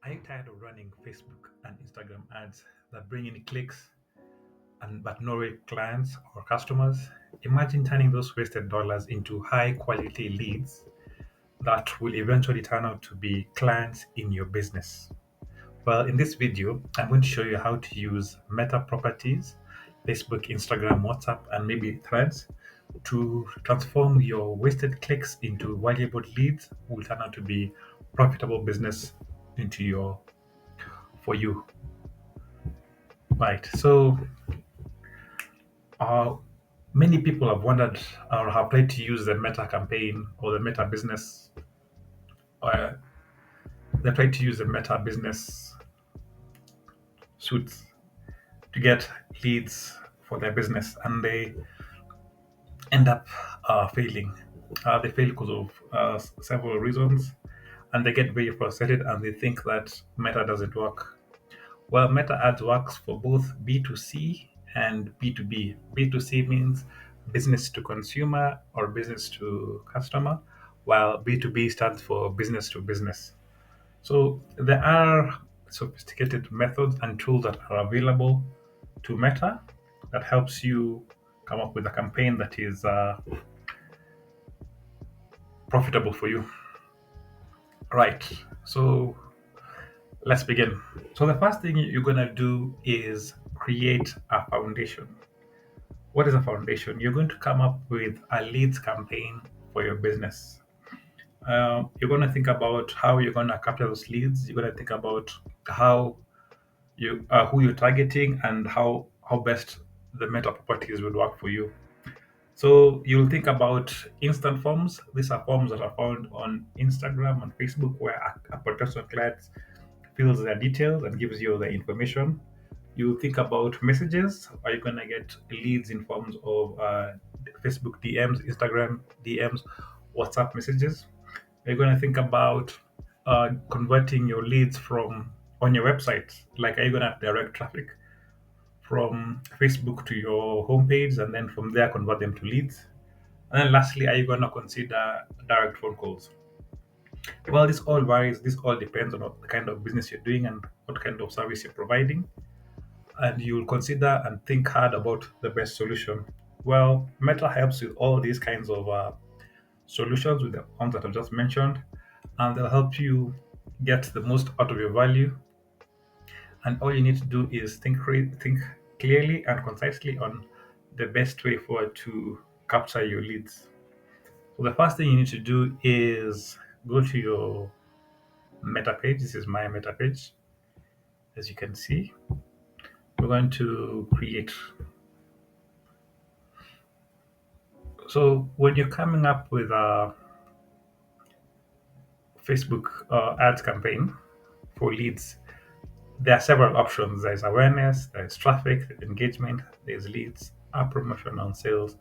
Are you tired of running Facebook and Instagram ads that bring in clicks and but no real clients or customers? Imagine turning those wasted dollars into high quality leads that will eventually turn out to be clients in your business. Well, in this video, I'm going to show you how to use meta properties, Facebook, Instagram, WhatsApp, and maybe threads to transform your wasted clicks into valuable leads who will turn out to be profitable business into your for you. Right. So, uh, many people have wondered or have tried to use the Meta campaign or the Meta business. Uh, they tried to use the Meta business suits to get leads for their business, and they end up failing. They fail because of several reasons, and they get very frustrated and they think that Meta doesn't work. Well, Meta Ads works for both B2C and B2B. B2C means business to consumer or business to customer, while B2B stands for business to business. So there are sophisticated methods and tools that are available to Meta that helps you come up with a campaign that is profitable for you. Right. So let's begin. So the first thing you're gonna do is create a foundation. What is a foundation? You're going to come up with a leads campaign for your business. You're going to think about how you're going to capture those leads. You're going to think about how you who you're targeting and how best the meta properties would work for you. So you'll think about instant forms. These are forms that are found on Instagram and Facebook where a potential client fills their details and gives you the information. You think about messages. Are you going to get leads in forms of Facebook DMs, Instagram DMs, WhatsApp messages? Are you going to think about converting your leads from on your website? Like, are you going to have direct traffic from Facebook to your homepage and then from there convert them to leads? And then lastly, are you going to consider direct phone calls? Well, this all varies. This all depends on what kind of business you're doing and what kind of service you're providing. And you'll consider and think hard about the best solution. Well, Meta helps with all these kinds of solutions with the ones that I've just mentioned, and they'll help you get the most out of your value. And all you need to do is think clearly and concisely on the best way forward to capture your leads. So the first thing you need to do is go to your Meta page. This is my Meta page, as you can see. We're going to create. So when you're coming up with a Facebook ads campaign for leads, there are several options. There's awareness, there's traffic, there's engagement, there's leads, app promotion, and sales.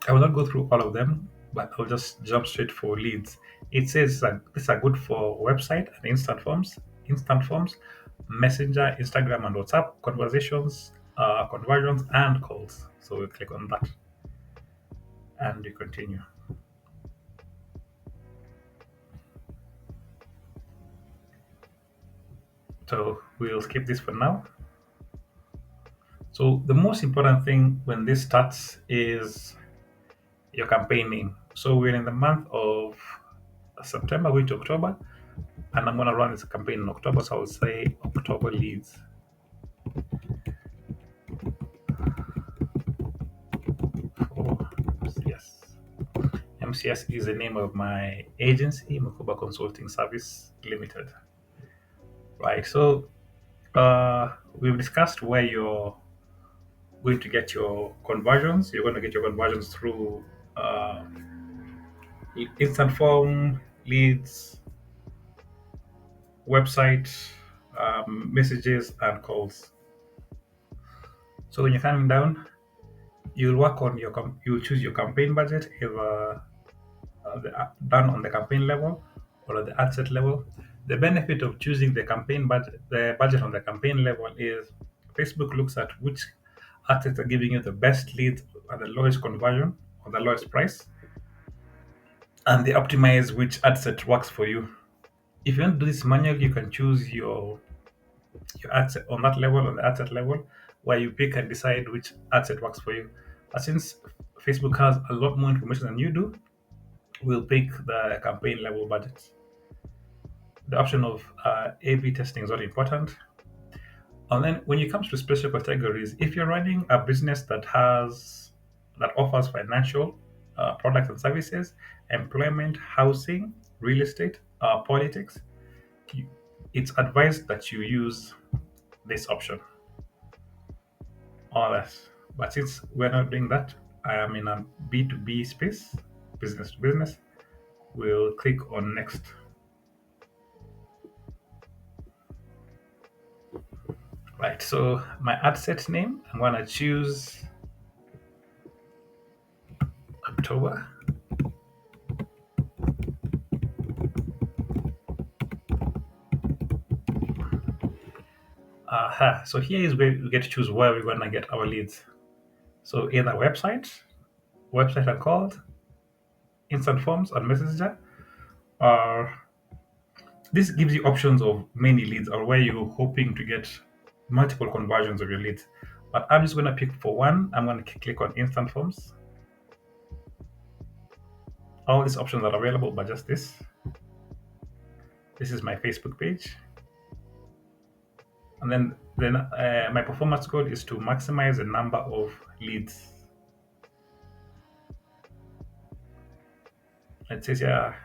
I will not go through all of them, but I'll just jump straight for leads. It says that these are good for website and instant forms, Messenger, Instagram, and WhatsApp conversations, conversions, and calls. So we click on that and you continue. So we'll skip this for now. So the most important thing when this starts is your campaign name. So we're in the month of September, going to October, and I'm gonna run this campaign in October. So I'll say October leads. For MCS. MCS is the name of my agency, Makuba Consulting Service Limited. Right. So we've discussed where you're going to get your conversions. You're going to get your conversions through uh, instant form, leads, website, messages, and calls. So when you're coming down, you'll work on you'll choose your campaign budget, either done on the campaign level or at the ad set level. The benefit of choosing the budget on the campaign level is Facebook looks at which ad sets are giving you the best leads at the lowest conversion or the lowest price, and they optimize which ad set works for you. If you want to do this manually, you can choose your ad set on that level, on the ad set level, where you pick and decide which ad set works for you. But since Facebook has a lot more information than you do, we'll pick the campaign level budget. The option of A/B testing is not important. And then when it comes to special categories, if you're running a business that offers financial products and services, employment, housing, real estate, politics, you- it's advised that you use this option or less. But since we're not doing that, I am in a B2B space, business to business. We'll click on next. Right. So my ad set name, I'm gonna choose October. So here is where we get to choose where we're gonna get our leads. So either website are called, instant forms on Messenger, or this gives you options of many leads or where you're hoping to get multiple conversions of your leads. But I'm just gonna pick for one. I'm gonna click on instant forms. All these options are available, but just this. This is my Facebook page, and then my performance goal is to maximize the number of leads. It says here,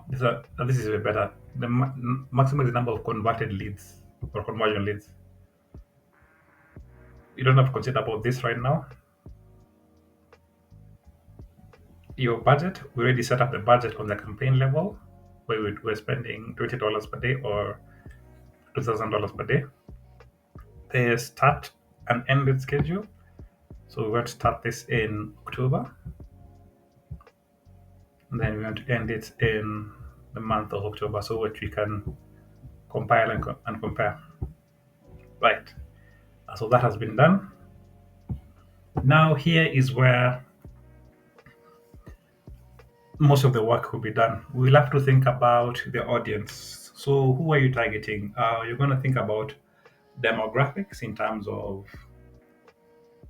this is way better. Maximize the number of converted leads or conversion leads. You don't have to consider about this right now. Your budget, we already set up the budget on the campaign level where we're spending $20 per day or $2,000 per day. The start and end date schedule. So we want to start this in October, and then we want to end it in the month of October so that we can compile and compare. Right. So that has been done. Now here is where most of the work will be done. We'll have to think about the audience. So who are you targeting? You're going to think about demographics in terms of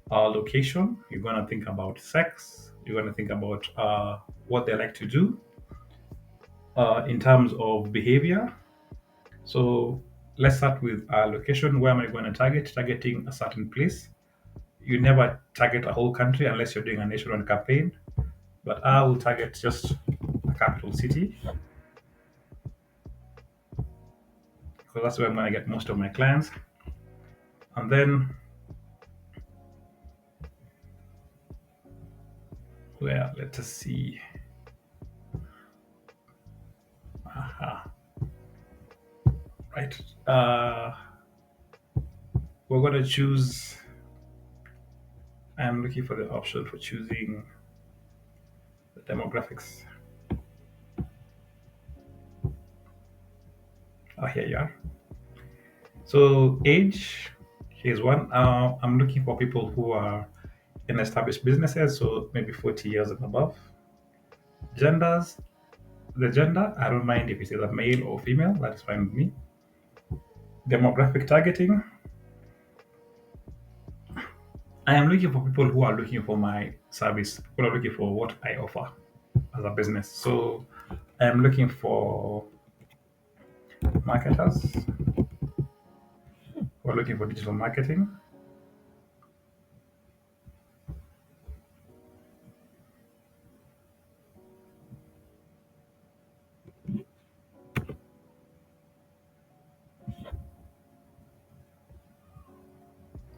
location. You're going to think about sex. You're going to think about what they like to do in terms of behavior. So let's start with location. Where am I going to target? Targeting a certain place. You never target a whole country unless you're doing a national campaign. But I will target just a capital city because that's where I'm going to get most of my clients. And then, well, let us see. Aha. Right. We're going to choose. I'm looking for the option for choosing the demographics. Oh, here you are. So, age, here's one. I'm looking for people who are in established businesses, so maybe 40 years and above. Genders, the gender, I don't mind if it's either male or female, that's fine with me. Demographic targeting, I am looking for people who are looking for my service, people are looking for what I offer as a business. So I am looking for marketers who are looking for digital marketing.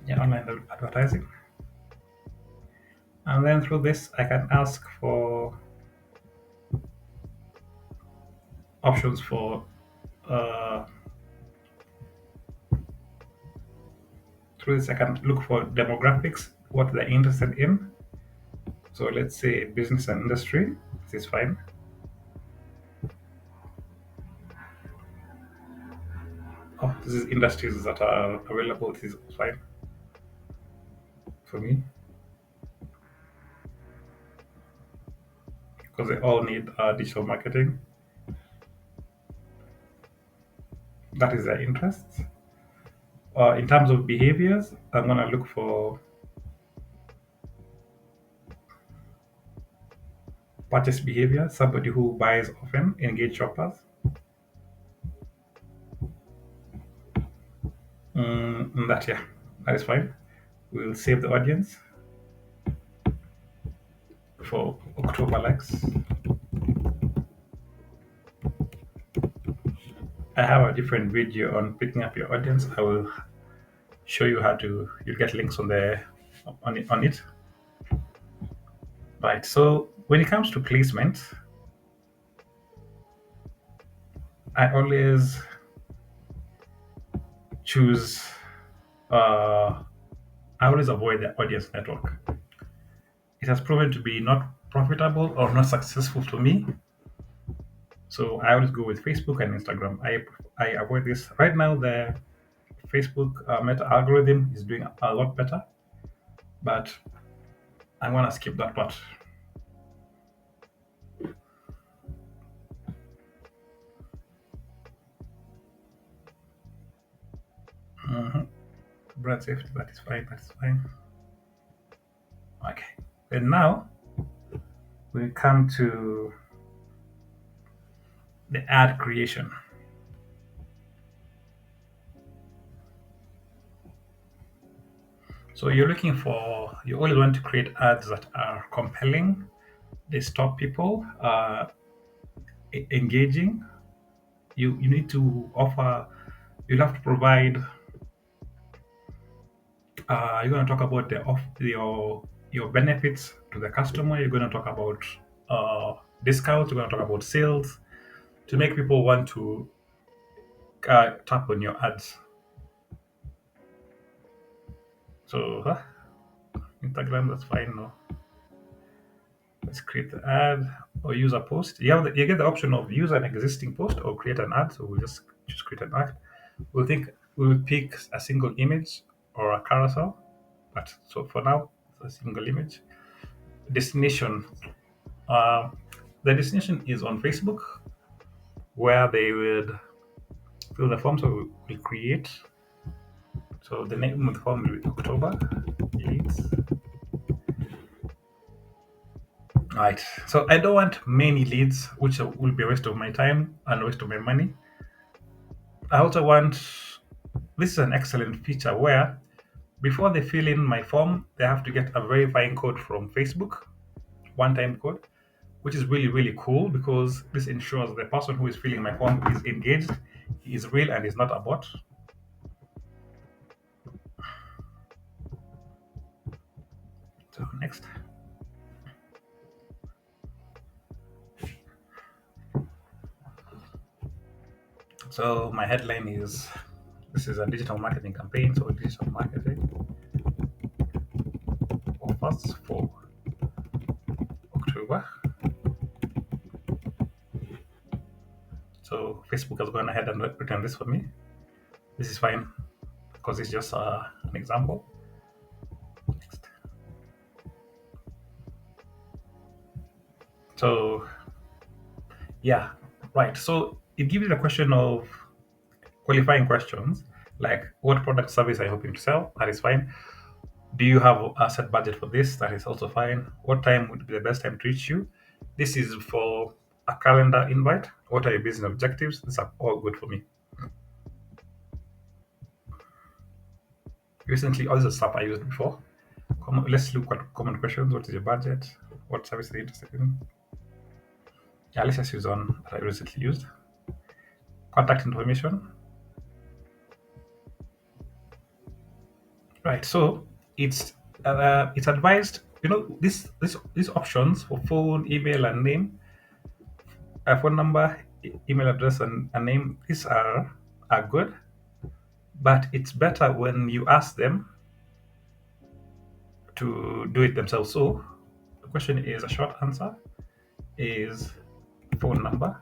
Yeah, online advertising. And then through this, I can ask for options for uh, through this I can look for demographics, what they're interested in. So let's say business and industry. This is fine. Oh, this is industries that are available. This is fine for me because they all need digital marketing. That is their interests. In terms of behaviors, I'm going to look for purchase behavior, somebody who buys often, engage shoppers. That, yeah, that is fine. We'll save the audience for October likes. I have a different video on picking up your audience. I will show you how to. You'll get links on it. Right. So when it comes to placement, I always choose. Uh, I always avoid the audience network. It has proven to be not profitable or not successful to me. So I always go with Facebook and Instagram. I avoid this right now. The Facebook Meta algorithm is doing a lot better, but I'm gonna skip that part. Mhm. Brand safety, that is fine. That is fine. Okay. And now we come to the ad creation. So you always want to create ads that are compelling, they stop people, engaging. You need to offer. You'll have to provide. You're going to talk about your benefits to the customer. You're going to talk about discounts. You're going to talk about sales to make people want to tap on your ads. So Instagram, that's fine. No, let's create the ad or use a post. You get the option of use an existing post or create an ad. So we'll just create an ad. We'll pick a single image or a carousel. But so for now, it's a single image. Destination. Uh, the destination is on Facebook, where they would fill the form. So we create. So the name of the form will be October leads. Right. So I don't want many leads, which will be a waste of my time and a waste of my money. I also want this is an excellent feature where before they fill in my form, they have to get a verifying code from Facebook, one-time code, which is really, really cool because this ensures the person who is filling my form is engaged, he is real, and is not a bot. So next. So my headline is this is a digital marketing campaign. So digital marketing offers for October. So Facebook has gone ahead and written this for me. This is fine because it's just an example. Next. So yeah, right. So it gives you the question of qualifying questions like what product service are you hoping to sell? That is fine. Do you have a set budget for this? That is also fine. What time would be the best time to reach you? This is for a calendar invite. What are your business objectives? These are all good for me. Recently, all this stuff I used before. Let's look at common questions. What is your budget? What service are you interested in? Yeah, let's just use one that I recently used. Contact information. Right. So it's advised. These options for phone, email, and name, phone number, email address, and a name. These are good, but it's better when you ask them to do it themselves. So the question is a short answer is phone number.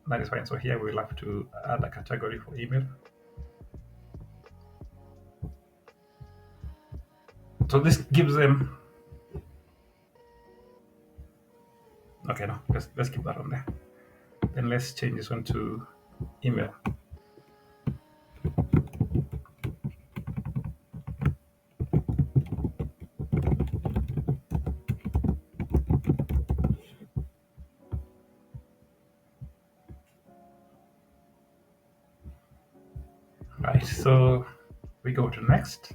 That is fine. So here we'll have to add a category for email. So this gives them. Okay, no, let's keep that on there. Then let's change this one to email. Right. So we go to next.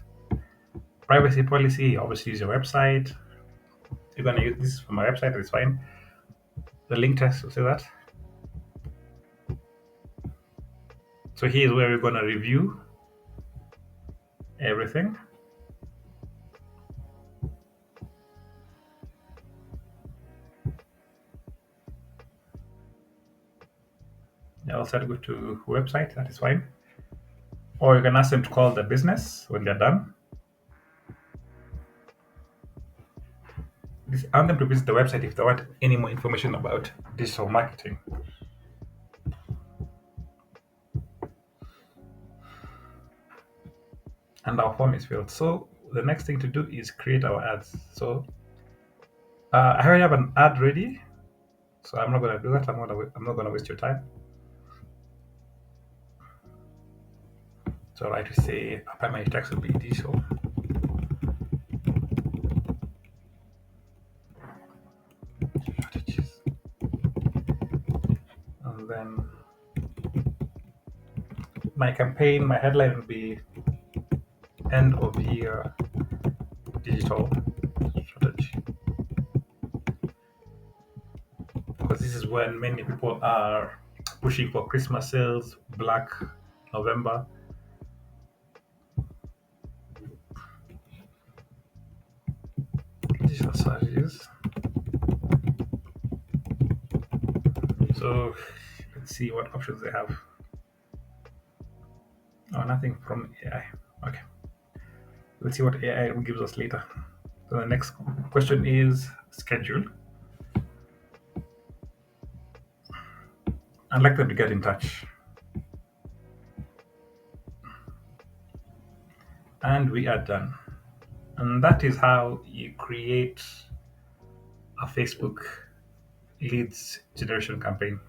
Privacy policy. Obviously, use your website. You're gonna use this for my website. It's fine. The link text will say that. So here's where we're gonna review everything. You also have to go to website. That is fine. Or you can ask them to call the business when they're done. Ask them to visit the website if they want any more information about digital marketing. And our form is filled. So the next thing to do is create our ads. So I already have an ad ready, so I'm not going to do that. I'm not going to waste your time. So right, we say our primary text will be digital. Strategies. And then my campaign, my headline will be end of year digital strategy. Because this is when many people are pushing for Christmas sales, Black November. Digital strategies. So let's see what options they have. Oh, nothing from AI. Okay. Let's see what AI gives us later. So the next question is schedule. I'd like them to get in touch. And we are done. And that is how you create a Facebook leads generation campaign.